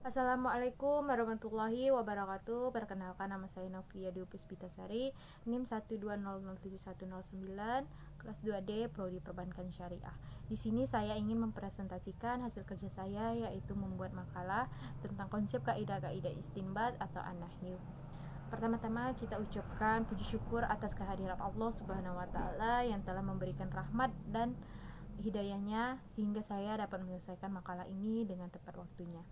Assalamualaikum warahmatullahi wabarakatuh. Perkenalkan, nama saya Novia Puspitasari, NIM 120071009, kelas 2D, Prodi Perbankan Syariah. Di sini saya ingin mempresentasikan hasil kerja saya, yaitu membuat makalah tentang konsep kaidah-kaidah istinbat atau an-nahyu. Pertama-tama kita ucapkan puji syukur atas kehadiran Allah Subhanahu wa taala yang telah memberikan rahmat dan hidayahnya sehingga saya dapat menyelesaikan makalah ini dengan tepat waktunya.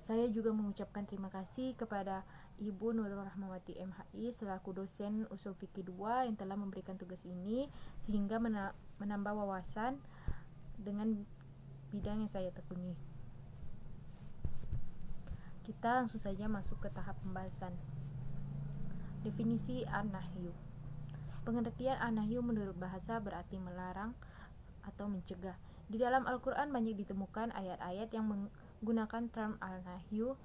Saya juga mengucapkan terima kasih kepada Ibu Nurul Rahmawati MHI selaku dosen Usul Fikih 2 yang telah memberikan tugas ini sehingga menambah wawasan dengan bidang yang saya tekuni. Kita langsung saja masuk ke tahap pembahasan. Definisi an-nahyu. Pengertian an-nahyu menurut bahasa berarti melarang atau mencegah. Di dalam Al-Quran banyak ditemukan ayat-ayat yang menggunakan term al-nahyu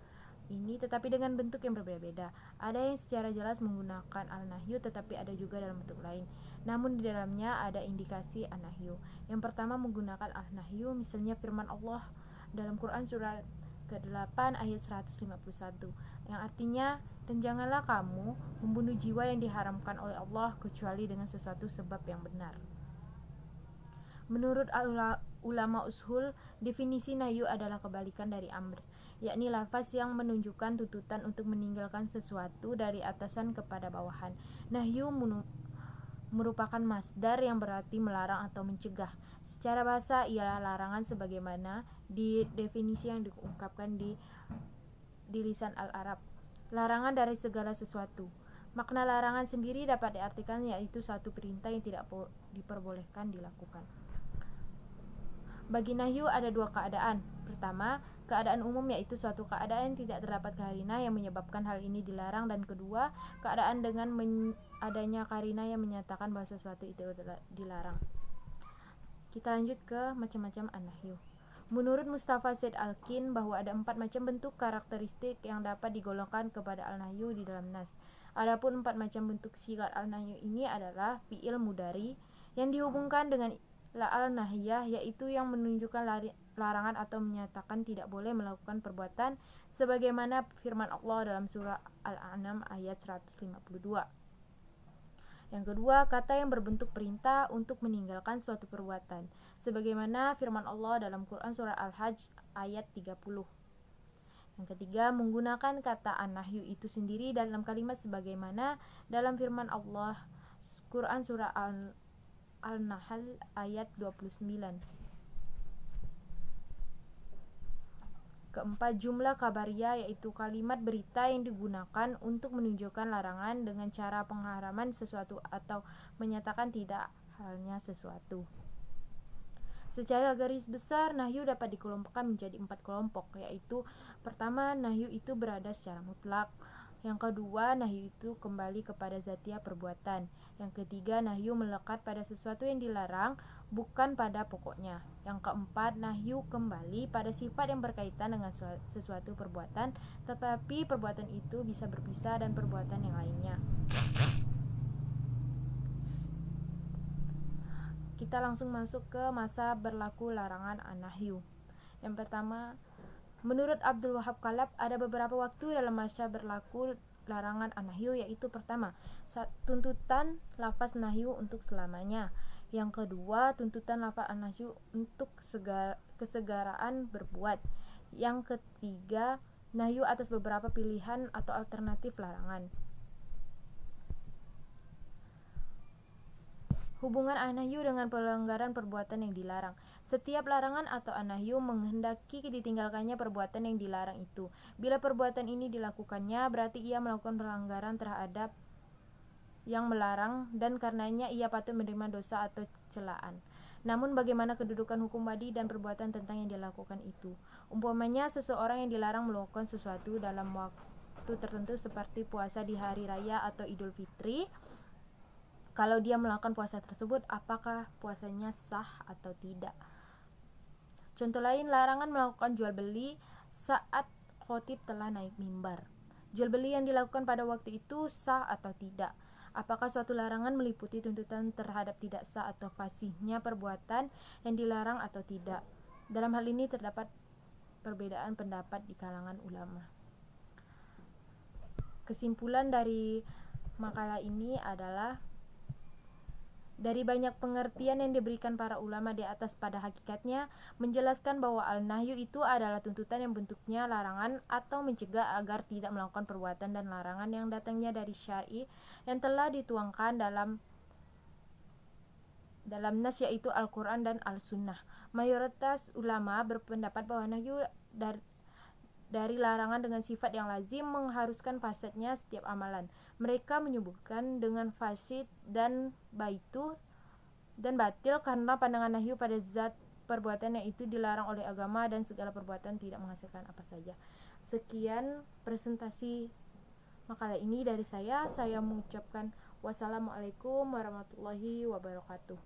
ini, tetapi dengan bentuk yang berbeda-beda. Ada yang secara jelas menggunakan al-nahyu, tetapi ada juga dalam bentuk lain. Namun di dalamnya ada indikasi an-nahyu. Yang pertama menggunakan al-nahyu, misalnya firman Allah dalam Quran surat ke-8 ayat 151 yang artinya, dan janganlah kamu membunuh jiwa yang diharamkan oleh Allah kecuali dengan sesuatu sebab yang benar. Menurut ulama ushul, definisi nahyu adalah kebalikan dari amr, yakni lafaz yang menunjukkan tuntutan untuk meninggalkan sesuatu dari atasan kepada bawahan. Nahyu merupakan masdar yang berarti melarang atau mencegah. Secara bahasa ialah larangan sebagaimana di definisi yang diungkapkan di lisan al-Arab. Larangan dari segala sesuatu. Makna larangan sendiri dapat diartikan yaitu satu perintah yang tidak diperbolehkan dilakukan. Bagi nahyu ada dua keadaan. Pertama, keadaan umum yaitu suatu keadaan yang tidak terdapat karina yang menyebabkan hal ini dilarang, dan kedua, keadaan dengan adanya karina yang menyatakan bahwa sesuatu itu dilarang. Kita lanjut ke macam-macam an-nahyu. Menurut Mustafa Said Alkin bahwa ada 4 macam bentuk karakteristik yang dapat digolongkan kepada al-nahyu di dalam nas. Adapun 4 macam bentuk sigat al-nahyu ini adalah fi'il mudari yang dihubungkan dengan al-nahyah, yaitu yang menunjukkan larangan atau menyatakan tidak boleh melakukan perbuatan sebagaimana firman Allah dalam surah Al-An'am ayat 152. Yang kedua, kata yang berbentuk perintah untuk meninggalkan suatu perbuatan sebagaimana firman Allah dalam Quran surah Al-Hajj ayat 30. Yang ketiga, menggunakan kata an-nahyu itu sendiri dalam kalimat sebagaimana dalam firman Allah Quran surah Al-Nahl ayat 29. Keempat, jumlah kabariyah yaitu kalimat berita yang digunakan untuk menunjukkan larangan dengan cara pengharaman sesuatu atau menyatakan tidak halnya sesuatu. Secara garis besar, nahyu dapat dikelompokkan menjadi 4 kelompok, yaitu pertama, nahyu itu berada secara mutlak. Yang kedua, nahyu itu kembali kepada zatiah perbuatan. Yang ketiga, nahyu melekat pada sesuatu yang dilarang, bukan pada pokoknya. Yang keempat, nahyu kembali pada sifat yang berkaitan dengan sesuatu perbuatan, tetapi perbuatan itu bisa berpisah dan perbuatan yang lainnya. Kita langsung masuk ke masa berlaku larangan an-nahyu. Yang pertama, menurut Abdul Wahab Kalab, ada beberapa waktu dalam masa berlaku larangan an-nahyu, yaitu pertama, tuntutan lafaz nahyu untuk selamanya. Yang kedua, tuntutan lafaz an-nahyu untuk kesegaraan berbuat. Yang ketiga, nahyu atas beberapa pilihan atau alternatif larangan. Hubungan an-nahyu dengan pelanggaran perbuatan yang dilarang. Setiap larangan atau an-nahyu menghendaki ditinggalkannya perbuatan yang dilarang itu. Bila perbuatan ini dilakukannya, berarti ia melakukan pelanggaran terhadap yang melarang, dan karenanya ia patut menerima dosa atau celaan. Namun bagaimana kedudukan hukum wadi dan perbuatan tentang yang dilakukan itu? Umpamanya seseorang yang dilarang melakukan sesuatu dalam waktu tertentu seperti puasa di hari raya atau Idul Fitri. Kalau dia melakukan puasa tersebut, apakah puasanya sah atau tidak? Contoh lain, larangan melakukan jual beli saat khotib telah naik mimbar. Jual beli yang dilakukan pada waktu itu sah atau tidak? Apakah suatu larangan meliputi tuntutan terhadap tidak sah atau fasihnya perbuatan yang dilarang atau tidak? Dalam hal ini terdapat perbedaan pendapat di kalangan ulama. Kesimpulan dari makalah ini adalah dari banyak pengertian yang diberikan para ulama di atas pada hakikatnya menjelaskan bahwa al-nahyu itu adalah tuntutan yang bentuknya larangan atau mencegah agar tidak melakukan perbuatan dan larangan yang datangnya dari syar'i yang telah dituangkan dalam nas, yaitu Al-Quran dan Al-Sunnah. Mayoritas ulama berpendapat bahwa nahyu dari larangan dengan sifat yang lazim mengharuskan fasadnya setiap amalan. Mereka menyebutkan dengan fasid dan baitu dan batil karena pandangan nahyu pada zat perbuatan yang itu dilarang oleh agama dan segala perbuatan tidak menghasilkan apa saja. Sekian presentasi makalah ini dari saya mengucapkan wassalamualaikum warahmatullahi wabarakatuh.